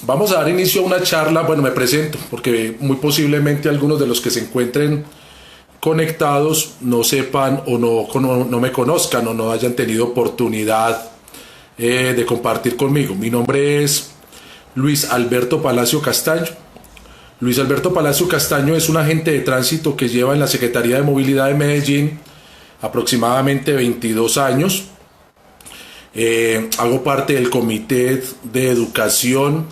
Vamos a dar inicio a una charla. Bueno, me presento porque muy posiblemente algunos de los que se encuentren conectados no sepan o no me conozcan o no hayan tenido oportunidad de compartir conmigo. Mi nombre es Luis Alberto Palacio Castaño. Luis Alberto Palacio Castaño es un agente de tránsito que lleva en la Secretaría de Movilidad de Medellín aproximadamente 22 años. Hago parte del Comité de Educación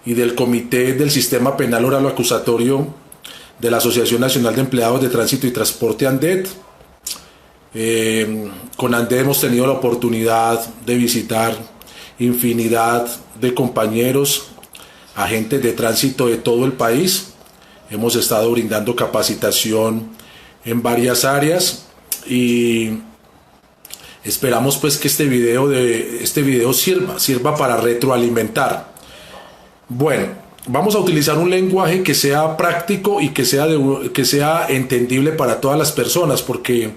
y del Comité del Sistema Penal Oral o Acusatorio de la Asociación Nacional de Empleados de Tránsito y Transporte ANDET. Con ANDET hemos tenido la oportunidad de visitar infinidad de compañeros, agentes de tránsito de todo el país. Hemos estado brindando capacitación en varias áreas y esperamos pues que este video sirva para retroalimentar. Bueno, vamos a utilizar un lenguaje que sea práctico y que sea entendible para todas las personas, porque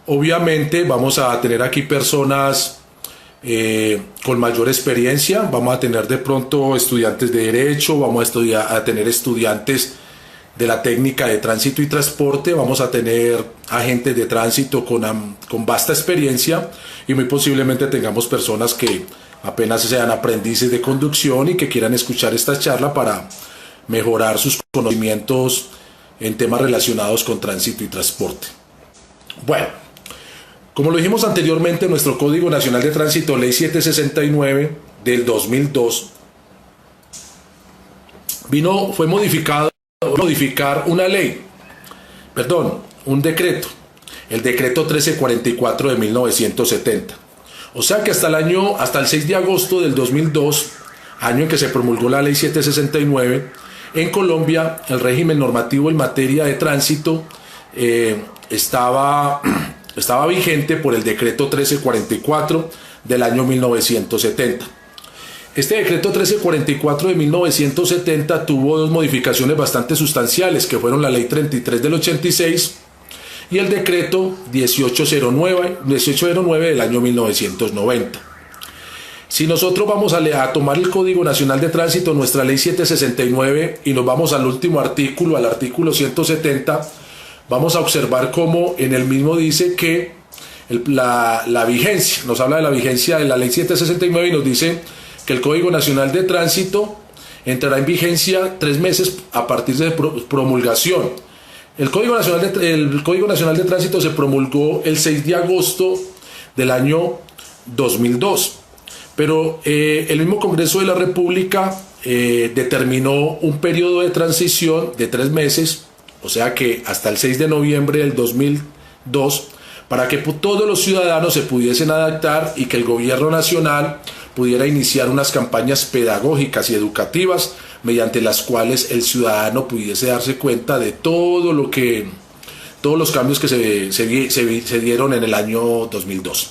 obviamente vamos a tener aquí personas con mayor experiencia. Vamos a tener de pronto estudiantes de Derecho, vamos a tener estudiantes de la técnica de tránsito y transporte, vamos a tener agentes de tránsito con vasta experiencia y muy posiblemente tengamos personas que apenas sean aprendices de conducción y que quieran escuchar esta charla para mejorar sus conocimientos en temas relacionados con tránsito y transporte. Bueno, como lo dijimos anteriormente, nuestro Código Nacional de Tránsito, Ley 769 del 2002, fue modificar un decreto, el decreto 1344 de 1970. O sea que hasta el 6 de agosto del 2002, año en que se promulgó la Ley 769, en Colombia el régimen normativo en materia de tránsito estaba vigente por el decreto 1344 del año 1970. Este decreto 1344 de 1970 tuvo dos modificaciones bastante sustanciales, que fueron la ley 33 del 86 y el decreto 1809 del año 1990. Si nosotros vamos a tomar el Código Nacional de Tránsito, nuestra ley 769, y nos vamos al último artículo, al artículo 170, vamos a observar cómo en el mismo dice que la vigencia, nos habla de la vigencia de la ley 769 y nos dice que el Código Nacional de Tránsito entrará en vigencia 3 meses a partir de promulgación. El Código Nacional de Tránsito se promulgó el 6 de agosto del año 2002, pero el mismo Congreso de la República determinó un periodo de transición de 3 meses, o sea que hasta el 6 de noviembre del 2002, para que todos los ciudadanos se pudiesen adaptar y que el gobierno nacional pudiera iniciar unas campañas pedagógicas y educativas mediante las cuales el ciudadano pudiese darse cuenta de todos los cambios que se dieron en el año 2002.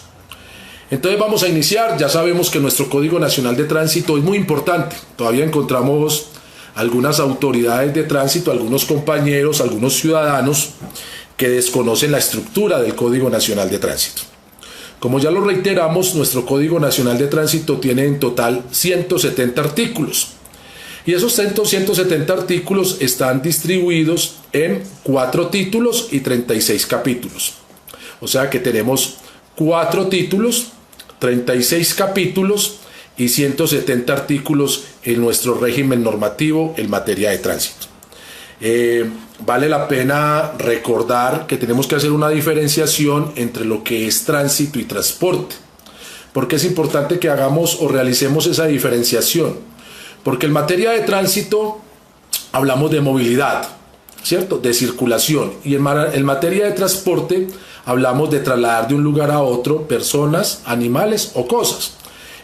Entonces vamos a iniciar. Ya sabemos que nuestro Código Nacional de Tránsito es muy importante. Todavía encontramos algunas autoridades de tránsito, algunos compañeros, algunos ciudadanos que desconocen la estructura del Código Nacional de Tránsito. Como ya lo reiteramos, nuestro Código Nacional de Tránsito tiene en total 170 artículos. Y esos 170 artículos están distribuidos en 4 títulos y 36 capítulos. O sea que tenemos 4 títulos, 36 capítulos y 170 artículos en nuestro régimen normativo en materia de tránsito. Vale la pena recordar que tenemos que hacer una diferenciación entre lo que es tránsito y transporte. ¿Por qué es importante que hagamos o realicemos esa diferenciación? Porque en materia de tránsito hablamos de movilidad, ¿cierto? De circulación. Y en materia de transporte hablamos de trasladar de un lugar a otro personas, animales o cosas.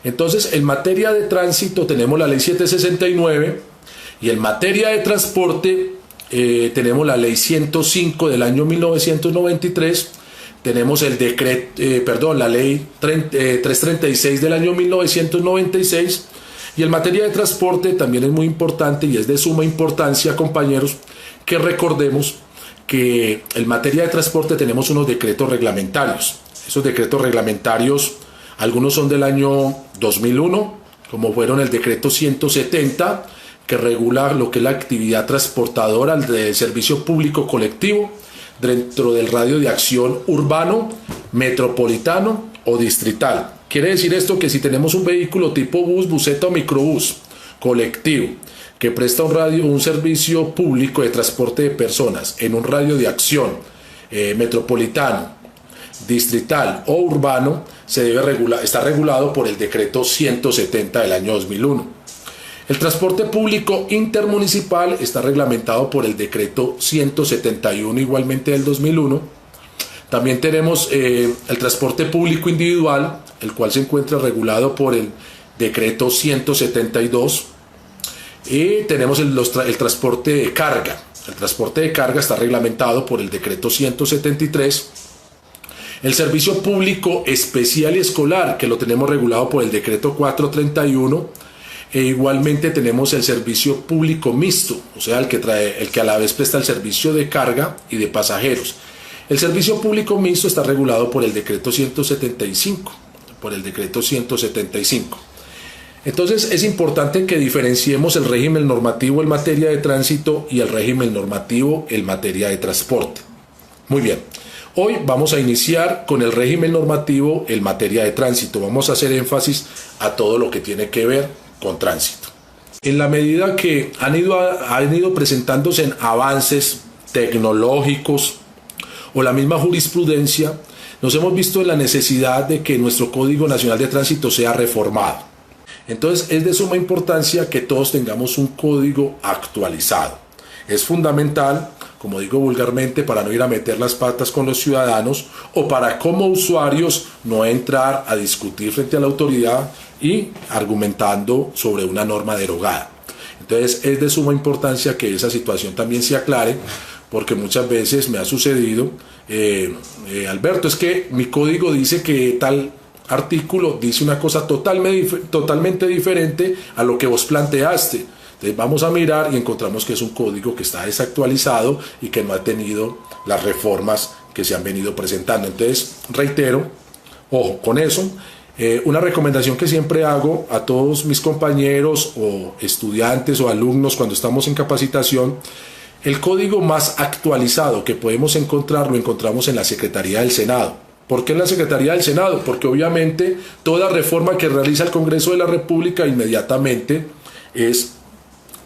Entonces, en materia de tránsito tenemos la ley 769 y en materia de transporte tenemos la ley 105 del año 1993, tenemos la ley 336 del año 1996, y en materia de transporte también es muy importante y es de suma importancia, compañeros, que recordemos que en materia de transporte tenemos unos decretos reglamentarios. Esos decretos reglamentarios, algunos son del año 2001, como fueron el decreto 170, que regula lo que es la actividad transportadora del servicio público colectivo dentro del radio de acción urbano, metropolitano o distrital. Quiere decir esto que si tenemos un vehículo tipo bus, buseta o microbús colectivo que presta un servicio público de transporte de personas en un radio de acción metropolitano, distrital o urbano, está regulado por el decreto 170 del año 2001. El transporte público intermunicipal está reglamentado por el decreto 171 igualmente del 2001. También tenemos el transporte público individual, el cual se encuentra regulado por el decreto 172. Y tenemos el transporte de carga. El transporte de carga está reglamentado por el decreto 173. El servicio público especial y escolar, que lo tenemos regulado por el decreto 431. E igualmente tenemos el servicio público mixto, o sea, el que a la vez presta el servicio de carga y de pasajeros. El servicio público mixto está regulado por el decreto 175, Entonces es importante que diferenciemos el régimen normativo en materia de tránsito y el régimen normativo en materia de transporte. Muy bien, hoy vamos a iniciar con el régimen normativo en materia de tránsito. Vamos a hacer énfasis a todo lo que tiene que ver con tránsito. En la medida que han ido presentándose en avances tecnológicos o la misma jurisprudencia, nos hemos visto en la necesidad de que nuestro Código Nacional de Tránsito sea reformado. Entonces es de suma importancia que todos tengamos un código actualizado. Es fundamental, como digo vulgarmente, para no ir a meter las patas con los ciudadanos o para como usuarios no entrar a discutir frente a la autoridad y argumentando sobre una norma derogada. Entonces es de suma importancia que esa situación también se aclare, porque muchas veces me ha sucedido, Alberto, es que mi código dice que tal artículo dice una cosa totalmente diferente a lo que vos planteaste. Entonces vamos a mirar y encontramos que es un código que está desactualizado y que no ha tenido las reformas que se han venido presentando. Entonces reitero, ojo con eso. Una recomendación que siempre hago a todos mis compañeros o estudiantes o alumnos cuando estamos en capacitación: el código más actualizado que podemos encontrar lo encontramos en la Secretaría del Senado. ¿Por qué en la Secretaría del Senado? Porque obviamente toda reforma que realiza el Congreso de la República inmediatamente es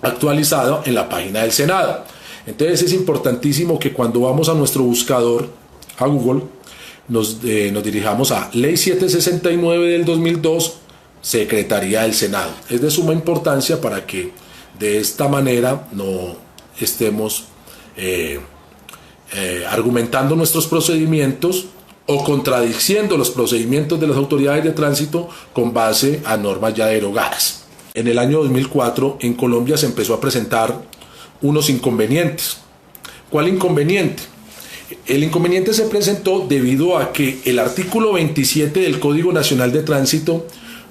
actualizada en la página del Senado. Entonces es importantísimo que cuando vamos a nuestro buscador, a Google, nos dirijamos a Ley 769 del 2002, Secretaría del Senado. Es de suma importancia para que de esta manera no estemos argumentando nuestros procedimientos o contradiciendo los procedimientos de las autoridades de tránsito con base a normas ya derogadas. En el año 2004 en Colombia se empezó a presentar unos inconvenientes. ¿Cuál inconveniente? El inconveniente se presentó debido a que el artículo 27 del Código Nacional de Tránsito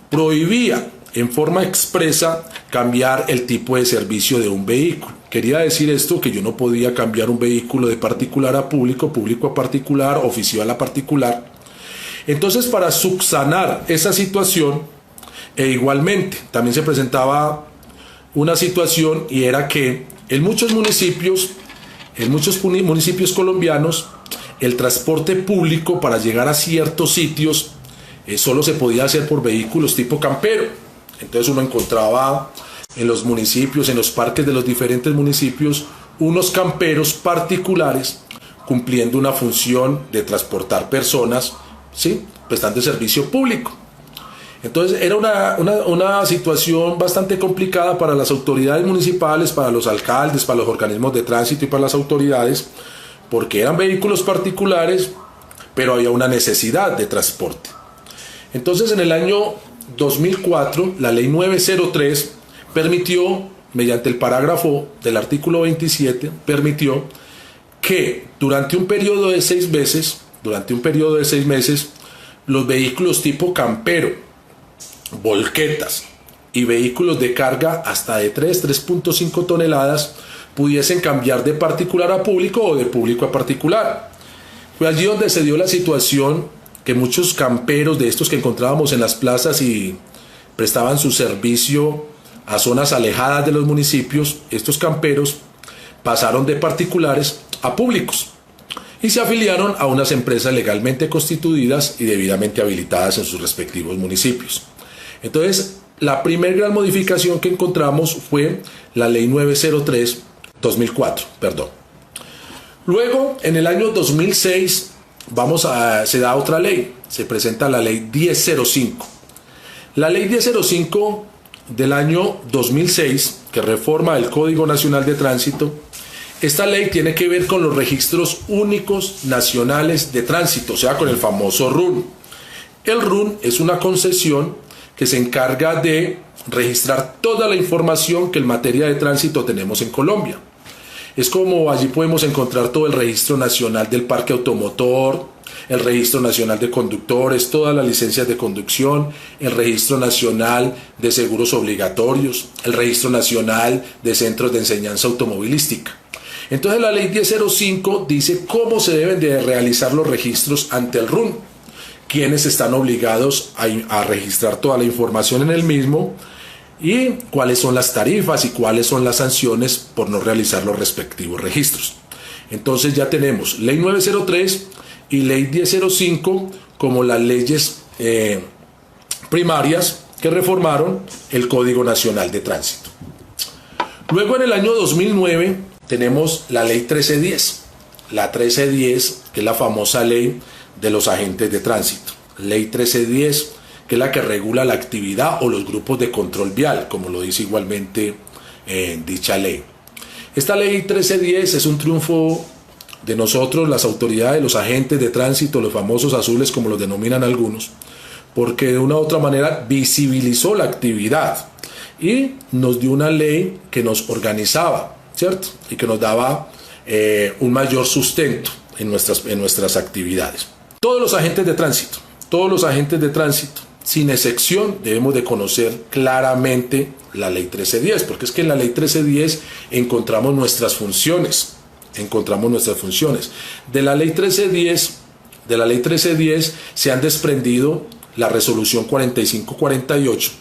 prohibía en forma expresa cambiar el tipo de servicio de un vehículo. Quería decir esto, que yo no podía cambiar un vehículo de particular a público, público a particular, oficial a particular. Entonces, para subsanar esa situación, igualmente también se presentaba una situación, y era que en muchos municipios colombianos, el transporte público para llegar a ciertos sitios solo se podía hacer por vehículos tipo campero. Entonces uno encontraba en los municipios, en los parques de los diferentes municipios, unos camperos particulares cumpliendo una función de transportar personas, ¿sí?, prestando servicio público. Entonces era una situación bastante complicada para las autoridades municipales, para los alcaldes, para los organismos de tránsito y para las autoridades, porque eran vehículos particulares, pero había una necesidad de transporte. Entonces en el año 2004, la ley 903 permitió, mediante el parágrafo del artículo 27, permitió que durante un periodo de 6 meses, los vehículos tipo campero, volquetas y vehículos de carga hasta de 3.5 toneladas pudiesen cambiar de particular a público o de público a particular. Fue allí donde se dio la situación que muchos camperos de estos que encontrábamos en las plazas y prestaban su servicio a zonas alejadas de los municipios, estos camperos pasaron de particulares a públicos y se afiliaron a unas empresas legalmente constituidas y debidamente habilitadas en sus respectivos municipios. Entonces, la primera gran modificación que encontramos fue la Ley 903-2004, Luego, en el año 2006, se da otra ley, se presenta la Ley 1005. La Ley 1005 del año 2006, que reforma el Código Nacional de Tránsito, esta ley tiene que ver con los registros únicos nacionales de tránsito, o sea, con el famoso RUN. El RUN es una concesión que se encarga de registrar toda la información que en materia de tránsito tenemos en Colombia. Es como allí podemos encontrar todo el registro nacional del parque automotor, el registro nacional de conductores, todas las licencias de conducción, el registro nacional de seguros obligatorios, el registro nacional de centros de enseñanza automovilística. Entonces la Ley 1005 dice cómo se deben de realizar los registros ante el RUN, quiénes están obligados a registrar toda la información en el mismo y cuáles son las tarifas y cuáles son las sanciones por no realizar los respectivos registros. Entonces ya tenemos Ley 903 y Ley 1005 como las leyes primarias que reformaron el Código Nacional de Tránsito. Luego en el año 2009 tenemos la Ley 1310, la 1310 que es la famosa ley de los agentes de tránsito, Ley 1310 que es la que regula la actividad o los grupos de control vial, como lo dice igualmente dicha ley. Esta Ley 1310 es un triunfo de nosotros, las autoridades, los agentes de tránsito, los famosos azules como los denominan algunos, porque de una u otra manera visibilizó la actividad y nos dio una ley que nos organizaba, ¿cierto? Y que nos daba un mayor sustento en nuestras actividades. Todos los agentes de tránsito, sin excepción, debemos de conocer claramente la Ley 1310, porque es que en la Ley 1310 encontramos nuestras funciones. De la Ley 1310 se han desprendido la Resolución 4548,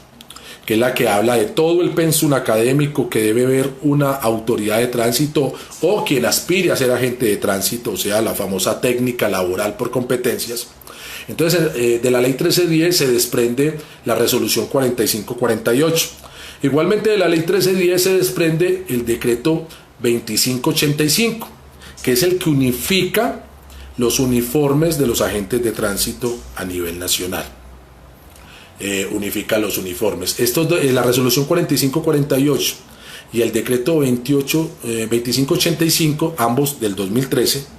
que es la que habla de todo el pensum académico que debe ver una autoridad de tránsito o quien aspire a ser agente de tránsito, o sea, la famosa técnica laboral por competencias. Entonces, de la Ley 1310 se desprende la Resolución 4548. Igualmente de la Ley 1310 se desprende el Decreto 2585, que es el que unifica los uniformes de los agentes de tránsito a nivel nacional. Unifica los uniformes. La Resolución 4548 y el Decreto 2585, ambos del 2013,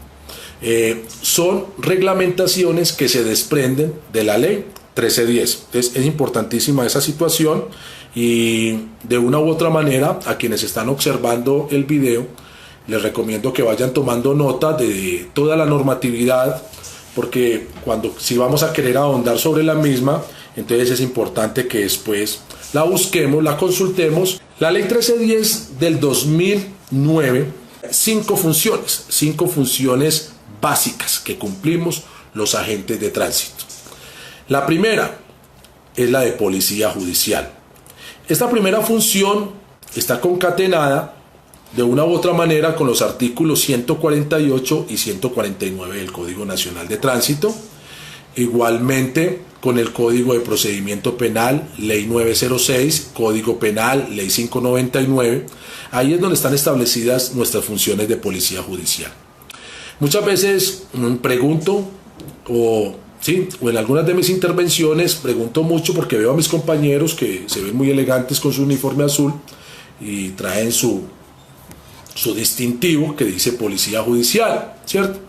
son reglamentaciones que se desprenden de la Ley 1310. Entonces es importantísima esa situación y de una u otra manera a quienes están observando el video les recomiendo que vayan tomando nota de toda la normatividad, porque si vamos a querer ahondar sobre la misma, entonces es importante que después la busquemos, la consultemos. La Ley 1310 del 2009, 5 funciones básicas que cumplimos los agentes de tránsito. La primera es la de policía judicial. Esta primera función está concatenada de una u otra manera con los artículos 148 y 149 del Código Nacional de Tránsito, igualmente con el Código de Procedimiento Penal, Ley 906, Código Penal, Ley 599. Ahí es donde están establecidas nuestras funciones de policía judicial. Muchas veces pregunto, o en algunas de mis intervenciones pregunto mucho porque veo a mis compañeros que se ven muy elegantes con su uniforme azul y traen su distintivo que dice policía judicial, ¿cierto?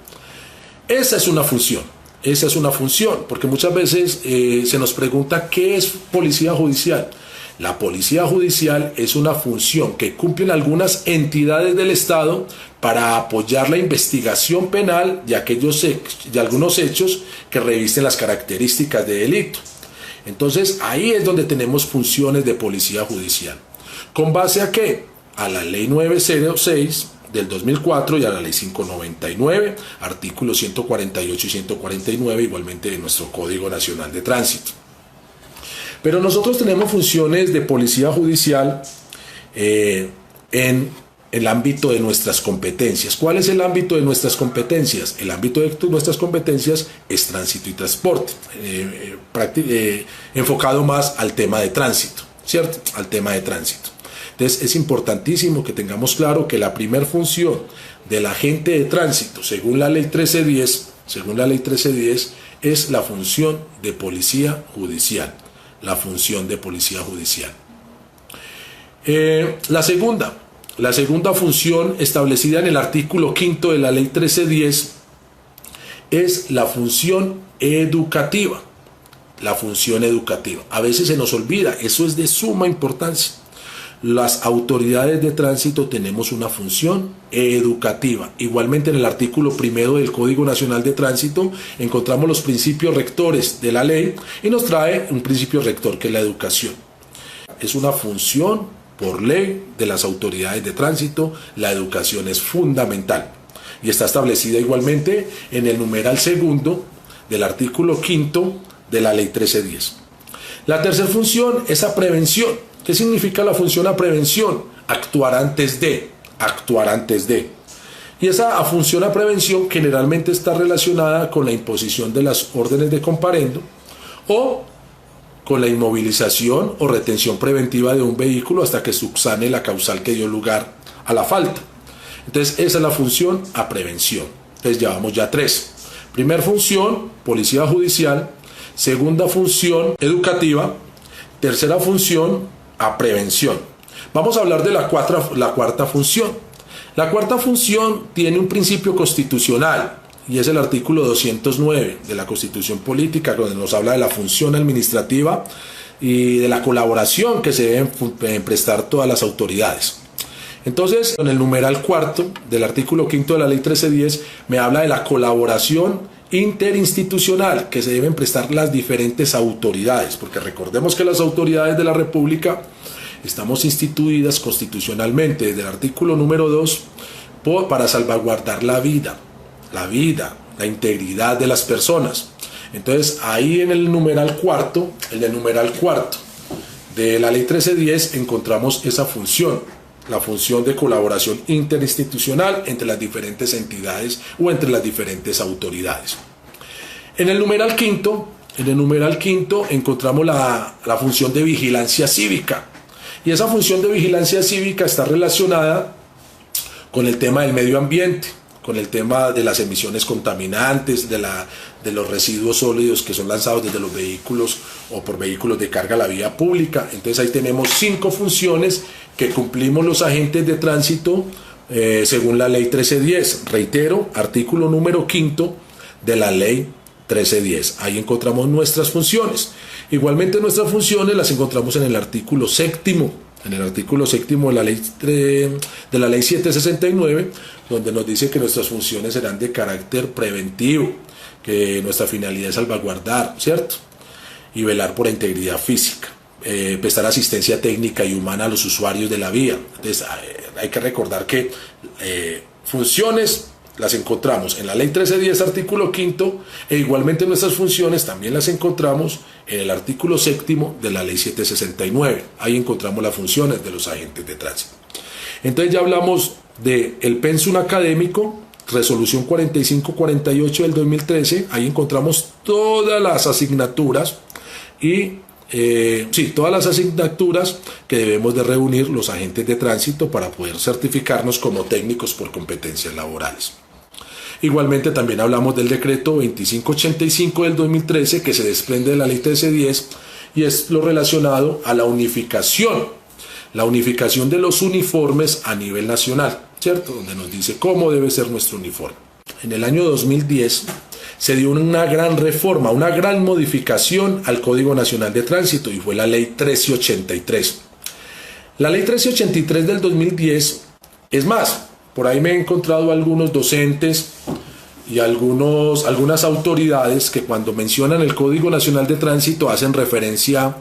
Esa es una función, porque muchas veces se nos pregunta ¿qué es policía judicial? La policía judicial es una función que cumplen algunas entidades del Estado para apoyar la investigación penal de algunos hechos que revisten las características de delito. Entonces ahí es donde tenemos funciones de policía judicial. ¿Con base a qué? A la Ley 906 del 2004 y a la Ley 599, artículos 148 y 149 igualmente de nuestro Código Nacional de Tránsito. Pero nosotros tenemos funciones de policía judicial en el ámbito de nuestras competencias. ¿Cuál es el ámbito de nuestras competencias? El ámbito de nuestras competencias es tránsito y transporte, enfocado más al tema de tránsito, ¿cierto? Al tema de tránsito. Entonces es importantísimo que tengamos claro que la primera función del agente de tránsito, según la ley 1310, es la función de policía judicial. La función de policía judicial. La segunda función establecida en el artículo 5 de la ley 1310 es la función educativa. La función educativa. A veces se nos olvida, eso es de suma importancia. Las autoridades de tránsito tenemos una función educativa. Igualmente en el artículo 1 del Código Nacional de Tránsito encontramos los principios rectores de la ley y nos trae un principio rector que es la educación. Es una función por ley de las autoridades de tránsito, la educación es fundamental y está establecida igualmente en el numeral 2 del artículo 5 de la ley 1310. La tercera función es a prevención. ¿Qué significa la función a prevención? Actuar antes de. Y esa función a prevención generalmente está relacionada con la imposición de las órdenes de comparendo o con la inmovilización o retención preventiva de un vehículo hasta que subsane la causal que dio lugar a la falta. Entonces esa es la función a prevención. Entonces llevamos ya 3. Primera función, policía judicial. Segunda función, educativa. Tercera función, a prevención. Vamos a hablar de la cuarta función. La cuarta función tiene un principio constitucional y es el artículo 209 de la Constitución Política, donde nos habla de la función administrativa y de la colaboración que se deben prestar todas las autoridades. Entonces, en el numeral 4 del artículo 5 de la ley 1310 me habla de la colaboración interinstitucional que se deben prestar las diferentes autoridades, porque recordemos que las autoridades de la República estamos instituidas constitucionalmente desde el artículo número 2 para salvaguardar la vida, la integridad de las personas. Entonces ahí en el numeral cuarto de la ley 1310 encontramos esa función, la función de colaboración interinstitucional entre las diferentes entidades o entre las diferentes autoridades. En el numeral quinto encontramos la función de vigilancia cívica. Y esa función de vigilancia cívica está relacionada con el tema del medio ambiente, con el tema de las emisiones contaminantes, de los residuos sólidos que son lanzados desde los vehículos o por vehículos de carga a la vía pública. Entonces ahí tenemos 5 funciones que cumplimos los agentes de tránsito según la ley 1310. Reitero, artículo número 5 de la ley 1310. Ahí encontramos nuestras funciones. Igualmente nuestras funciones las encontramos en el artículo 7 de la ley 769, donde nos dice que nuestras funciones serán de carácter preventivo, que nuestra finalidad es salvaguardar, ¿cierto? Y velar por la integridad física, prestar asistencia técnica y humana a los usuarios de la vía. Entonces hay que recordar que funciones las encontramos en la ley 1310 artículo 5 e igualmente nuestras funciones también las encontramos en el artículo 7 de la ley 769. Ahí encontramos las funciones de los agentes de tránsito. Entonces ya hablamos del pensum académico, resolución 4548 del 2013. Ahí encontramos todas las asignaturas y todas las asignaturas que debemos de reunir los agentes de tránsito para poder certificarnos como técnicos por competencias laborales. Igualmente también hablamos del decreto 2585 del 2013 que se desprende de la ley 1310 y es lo relacionado a la unificación de los uniformes a nivel nacional, ¿cierto? Donde nos dice cómo debe ser nuestro uniforme. En el año 2010 se dio una gran reforma, una gran modificación al Código Nacional de Tránsito y fue la ley 1383. La ley 1383 del 2010, es más, por ahí me he encontrado algunos docentes y algunas autoridades que cuando mencionan el Código Nacional de Tránsito hacen referencia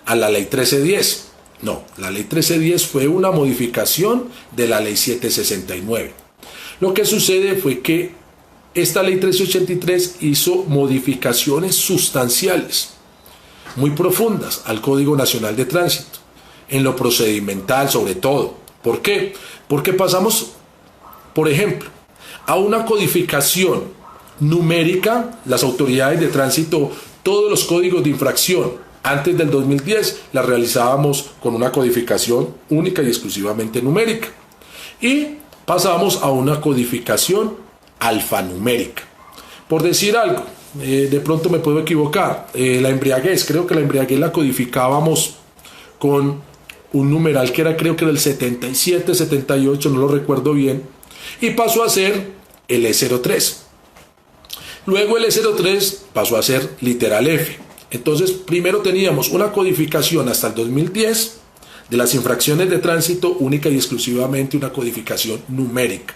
a la ley 1310. No, la ley 1310 fue una modificación de la ley 769. Lo que sucede fue que esta ley 1383 hizo modificaciones sustanciales. muy profundas al Código Nacional de Tránsito, en lo procedimental sobre todo. ¿Por qué? Porque pasamos, por ejemplo, a una codificación numérica. Las autoridades de tránsito, todos los códigos de infracción antes del 2010 las realizábamos con una codificación única y exclusivamente numérica. Y pasamos a una codificación alfanumérica. Por decir algo, de pronto me puedo equivocar, la embriaguez, creo que la embriaguez la codificábamos con un numeral que era, creo que era el 77, 78, no lo recuerdo bien, y pasó a ser el E03. Luego el E03 pasó a ser literal F. Entonces, primero teníamos una codificación hasta el 2010 de las infracciones de tránsito única y exclusivamente una codificación numérica.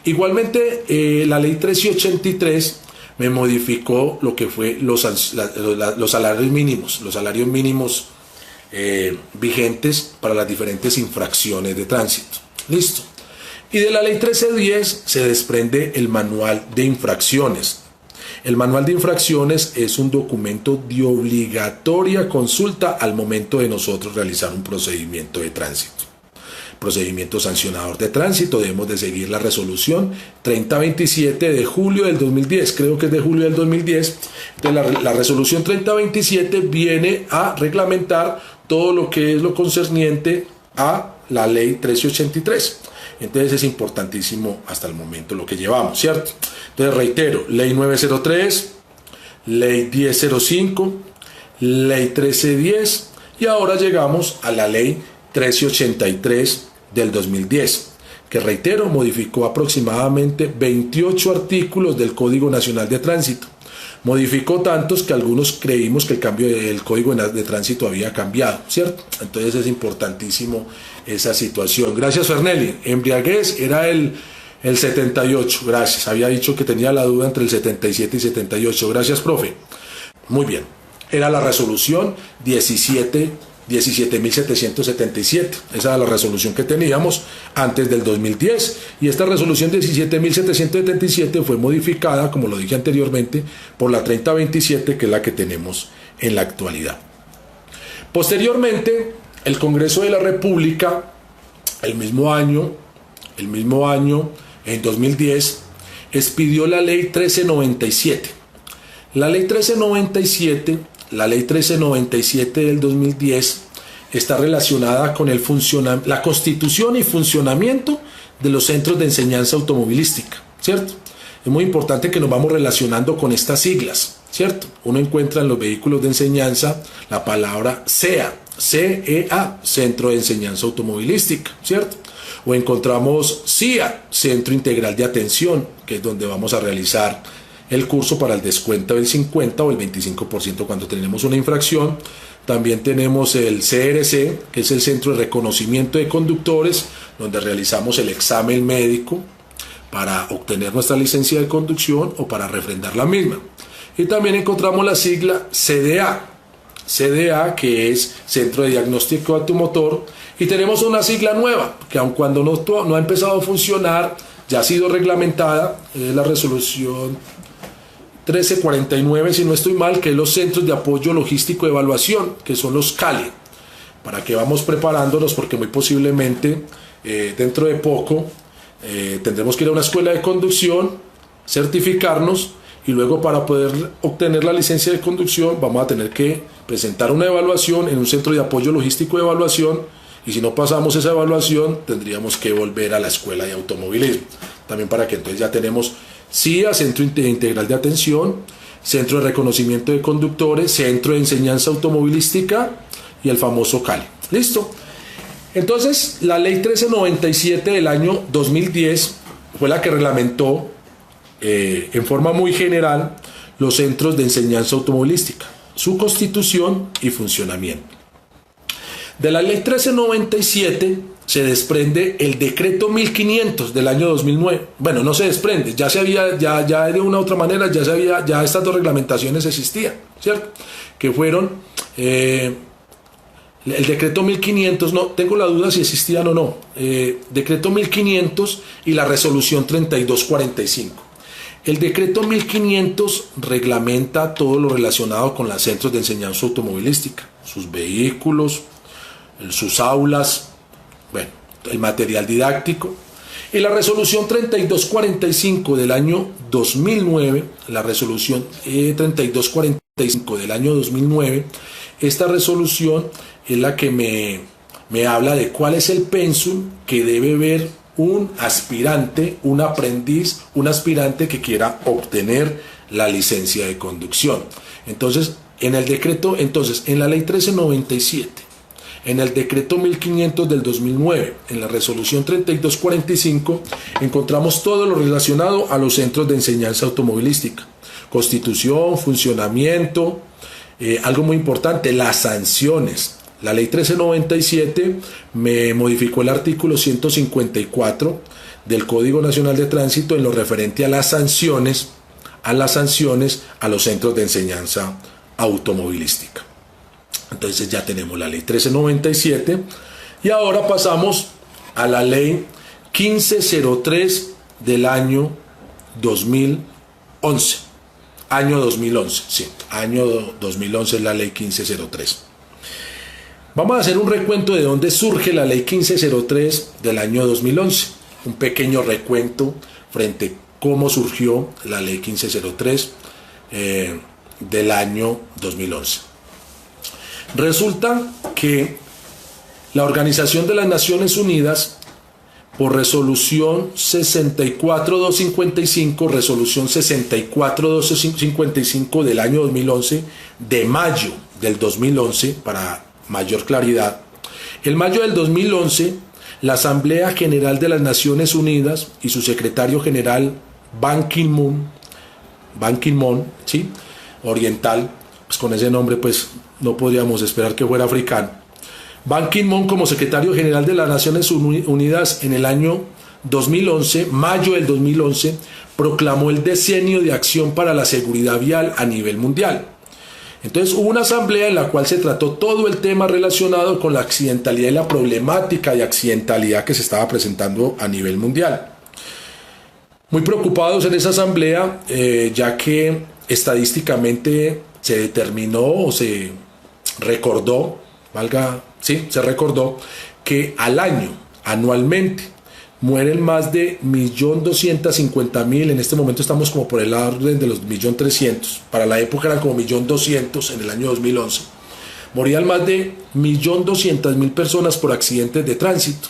Igualmente, la ley 1383 me modificó lo que fue los salarios mínimos vigentes para las diferentes infracciones de tránsito. Listo. Y de la ley 1310 se desprende el manual de infracciones. El manual de infracciones es un documento de obligatoria consulta al momento de nosotros realizar un procedimiento de tránsito. Procedimiento sancionador de tránsito, debemos de seguir la resolución 3027 de julio del 2010, creo que es de julio del 2010. Entonces la resolución 3027 viene a reglamentar todo lo que es lo concerniente a la ley 1383. Entonces es importantísimo hasta el momento lo que llevamos, ¿cierto? Entonces reitero, ley 903, ley 1005, ley 1310 y ahora llegamos a la ley 1383 del 2010, que reitero, modificó aproximadamente 28 artículos del Código Nacional de Tránsito. Modificó tantos que algunos creímos que el cambio del Código de Tránsito había cambiado, ¿cierto? Entonces es importantísimo esa situación. Gracias, Fernelli. Embriaguez era el 78, gracias. Había dicho que tenía la duda entre el 77 y 78. Gracias, profe. Muy bien. Era la resolución 17.777. Esa era la resolución que teníamos antes del 2010. Y esta resolución 17.777 fue modificada, como lo dije anteriormente, por la 3027, que es la que tenemos en la actualidad. Posteriormente, el Congreso de la República, el mismo año, en 2010, expidió la ley 1397. La ley 1397 del 2010 está relacionada con la constitución y funcionamiento de los centros de enseñanza automovilística, ¿cierto? Es muy importante que nos vamos relacionando con estas siglas, ¿cierto? Uno encuentra en los vehículos de enseñanza la palabra CEA, CEA, Centro de Enseñanza Automovilística, ¿cierto? O encontramos CIA, Centro Integral de Atención, que es donde vamos a realizar el curso para el descuento del 50 o el 25% cuando tenemos una infracción. También tenemos el CRC, que es el Centro de Reconocimiento de Conductores, donde realizamos el examen médico para obtener nuestra licencia de conducción o para refrendar la misma. Y también encontramos la sigla CDA, que es Centro de Diagnóstico Automotor, y tenemos una sigla nueva, que aun cuando no ha empezado a funcionar, ya ha sido reglamentada, es la resolución 1349, si no estoy mal, que es los Centros de Apoyo Logístico de Evaluación, que son los CALE, para que vamos preparándonos, porque muy posiblemente dentro de poco tendremos que ir a una escuela de conducción, certificarnos, y luego para poder obtener la licencia de conducción vamos a tener que presentar una evaluación en un centro de apoyo logístico de evaluación, y si no pasamos esa evaluación tendríamos que volver a la escuela de automovilismo, también para que entonces ya tenemos CIA, Centro Integral de Atención, Centro de Reconocimiento de Conductores, Centro de Enseñanza Automovilística y el famoso CALE. ¿Listo? Entonces, la ley 1397 del año 2010 fue la que reglamentó en forma muy general los centros de enseñanza automovilística, su constitución y funcionamiento. De la ley 1397 se desprende el decreto 1500 del año 2009. Bueno, no se desprende, ya de una u otra manera, ya estas dos reglamentaciones existían, ¿cierto? Que fueron el decreto 1500, no tengo la duda si existían o no, decreto 1500 y la resolución 3245. El decreto 1500 reglamenta todo lo relacionado con los centros de enseñanza automovilística, sus vehículos, sus aulas, bueno, el material didáctico. Y la resolución 3245 del año 2009, la resolución 3245 del año 2009, esta resolución es la que me habla de cuál es el pensum que debe ver un aspirante, un aprendiz, un aspirante que quiera obtener la licencia de conducción. Entonces, en el decreto, en la ley 1397, en el decreto 1500 del 2009, en la resolución 3245, encontramos todo lo relacionado a los centros de enseñanza automovilística. Constitución, funcionamiento, algo muy importante, las sanciones. La ley 1397 me modificó el artículo 154 del Código Nacional de Tránsito en lo referente a las sanciones a los centros de enseñanza automovilística. Entonces ya tenemos la ley 1397 y ahora pasamos a la ley 1503 del año 2011. Año 2011, sí, año 2011 es la ley 1503. Vamos a hacer un recuento de dónde surge la ley 1503 del año 2011. Un pequeño recuento frente a cómo surgió la ley 1503 del año 2011. Resulta que la Organización de las Naciones Unidas, por resolución 64255, resolución 64255 del año 2011, de mayo del 2011, para mayor claridad, en mayo del 2011, la Asamblea General de las Naciones Unidas y su secretario general Ban Ki-moon, ¿sí?, oriental, pues con ese nombre pues no podríamos esperar que fuera africano. Ban Ki-moon, como secretario general de las Naciones Unidas en el año 2011, mayo del 2011, proclamó el decenio de acción para la seguridad vial a nivel mundial. Entonces hubo una asamblea en la cual se trató todo el tema relacionado con la accidentalidad y la problemática de accidentalidad que se estaba presentando a nivel mundial. Muy preocupados en esa asamblea, ya que estadísticamente se determinó o se recordó, se recordó que anualmente, mueren más de 1.250.000, en este momento estamos como por el orden de los 1.300.000, para la época eran como 1.200.000 en el año 2011, morían más de 1.200.000 personas por accidentes de tránsito.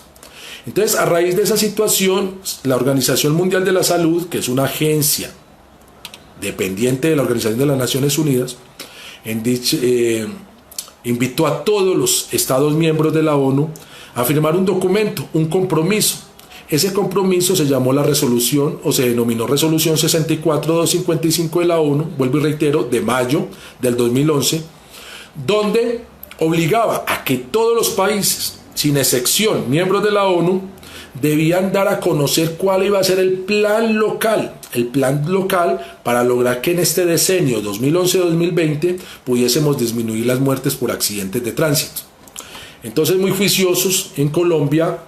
Entonces, a raíz de esa situación, la Organización Mundial de la Salud, que es una agencia dependiente de la Organización de las Naciones Unidas, invitó a todos los Estados miembros de la ONU a firmar un documento, un compromiso. Ese compromiso se llamó la resolución, o se denominó resolución 64255 de la ONU, vuelvo y reitero, de mayo del 2011, donde obligaba a que todos los países, sin excepción, miembros de la ONU, debían dar a conocer cuál iba a ser el plan local para lograr que en este decenio 2011-2020 pudiésemos disminuir las muertes por accidentes de tránsito. Entonces, muy juiciosos, en Colombia,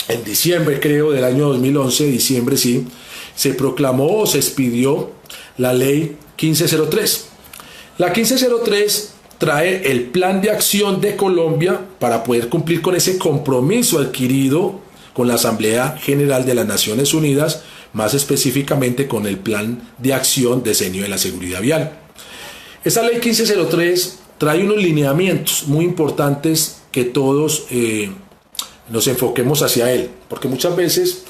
en diciembre creo del año 2011, diciembre sí, se proclamó o se expidió la ley 1503. La 1503 trae el plan de acción de Colombia para poder cumplir con ese compromiso adquirido con la Asamblea General de las Naciones Unidas, más específicamente con el plan de acción decenio de la seguridad vial. Esa ley 1503 trae unos lineamientos muy importantes que todos nos enfoquemos hacia él, porque muchas veces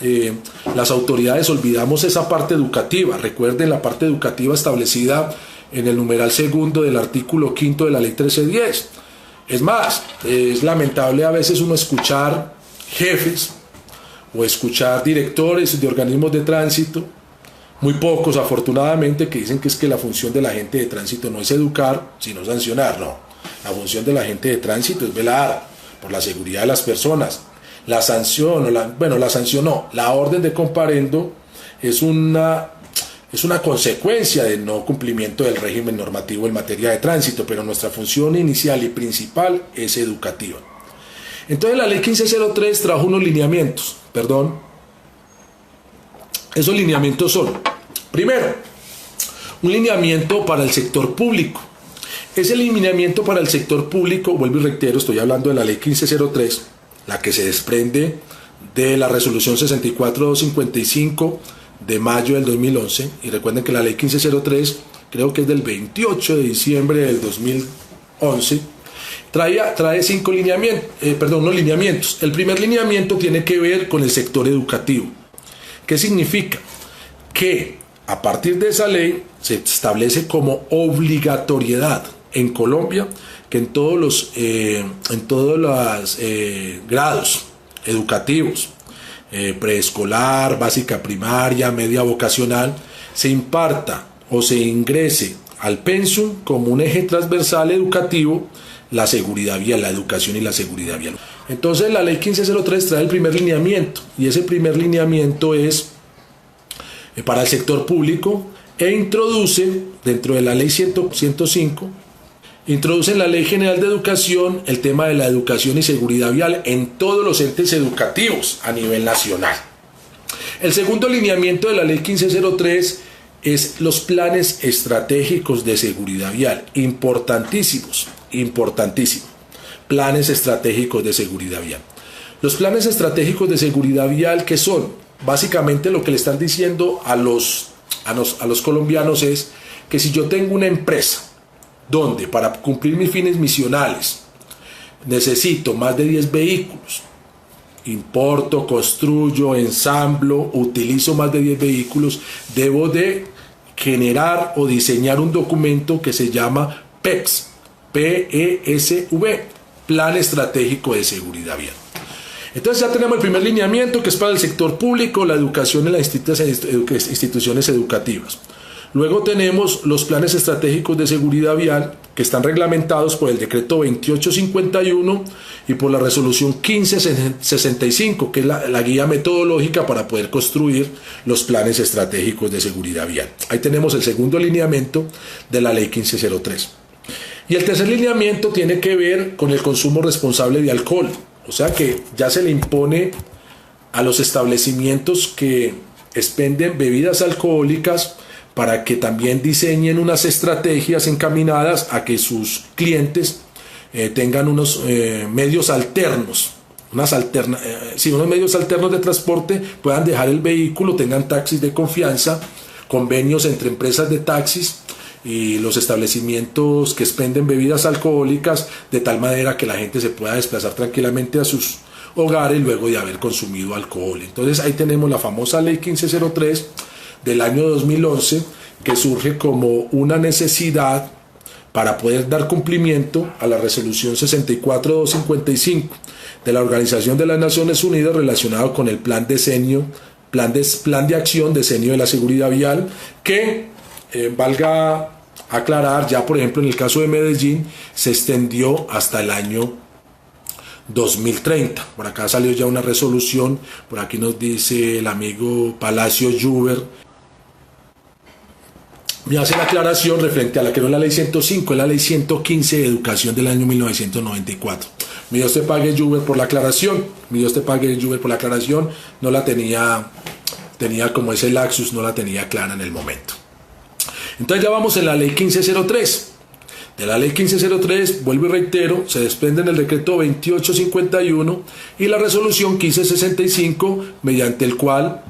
las autoridades olvidamos esa parte educativa. Recuerden la parte educativa establecida en el numeral segundo del artículo 5 de la ley 1310. Es más, es lamentable a veces uno escuchar jefes o escuchar directores de organismos de tránsito, muy pocos afortunadamente, que dicen que es que la función de la gente de tránsito no es educar, sino sancionar. No, la función de la gente de tránsito es velar por la seguridad de las personas. La sanción, la orden de comparendo es una consecuencia del no cumplimiento del régimen normativo en materia de tránsito, pero nuestra función inicial y principal es educativa. Entonces la ley 1503 trajo unos lineamientos, esos lineamientos son: Primero, un lineamiento para el sector público. Ese lineamiento para el sector público, vuelvo y reitero, estoy hablando de la ley 1503, la que se desprende de la resolución 64255 de mayo del 2011, y recuerden que la ley 1503 creo que es del 28 de diciembre del 2011, trae unos lineamientos. El primer lineamiento tiene que ver con el sector educativo. ¿Qué significa? Que a partir de esa ley se establece como obligatoriedad en Colombia que en todos los grados educativos, preescolar, básica primaria, media vocacional, se imparta o se ingrese al pensum como un eje transversal educativo la seguridad vial, la educación y la seguridad vial. Entonces la ley 1503 trae el primer lineamiento, y ese primer lineamiento es para el sector público, e introduce dentro de la ley 105, introduce en la Ley General de Educación el tema de la educación y seguridad vial en todos los entes educativos a nivel nacional. El segundo lineamiento de la Ley 1503 es los planes estratégicos de seguridad vial, importantísimos, planes estratégicos de seguridad vial. Los planes estratégicos de seguridad vial, ¿qué son? Básicamente lo que le están diciendo a los colombianos es que si yo tengo una empresa donde para cumplir mis fines misionales necesito más de 10 vehículos, importo, construyo, ensamblo, utilizo más de 10 vehículos, debo de generar o diseñar un documento que se llama PESV, P-E-S-V, Plan Estratégico de Seguridad Vial. Entonces ya tenemos el primer lineamiento, que es para el sector público, la educación en las instituciones educativas. Luego tenemos los planes estratégicos de seguridad vial, que están reglamentados por el decreto 2851 y por la resolución 1565, que es la guía metodológica para poder construir los planes estratégicos de seguridad vial. Ahí tenemos el segundo lineamiento de la ley 1503. Y el tercer lineamiento tiene que ver con el consumo responsable de alcohol. O sea que ya se le impone a los establecimientos que expenden bebidas alcohólicas para que también diseñen unas estrategias encaminadas a que sus clientes tengan unos medios alternos, unos medios alternos de transporte, puedan dejar el vehículo, tengan taxis de confianza, convenios entre empresas de taxis y los establecimientos que expenden bebidas alcohólicas, de tal manera que la gente se pueda desplazar tranquilamente a sus hogares luego de haber consumido alcohol. Entonces ahí tenemos la famosa ley 1503 del año 2011, que surge como una necesidad para poder dar cumplimiento a la resolución 64255 de la Organización de las Naciones Unidas relacionado con el plan de acción decenio de la seguridad vial, que valga aclarar, ya por ejemplo en el caso de Medellín se extendió hasta el año 2030. Por acá salió ya una resolución, por aquí nos dice el amigo Palacio Juber, me hace la aclaración referente a la que no es la ley 105, es la ley 115 de educación del año 1994. Mi Dios te pague, Juber, por la aclaración. Mi Dios te pague, Juber, por la aclaración. No la tenía como ese laxus, no la tenía clara en el momento. Entonces ya vamos en la ley 1503. De la ley 1503, vuelvo y reitero, se desprende en el decreto 2851 y la resolución 1565, mediante el cual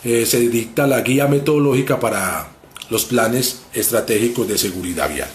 se dicta la guía metodológica para los planes estratégicos de seguridad vial.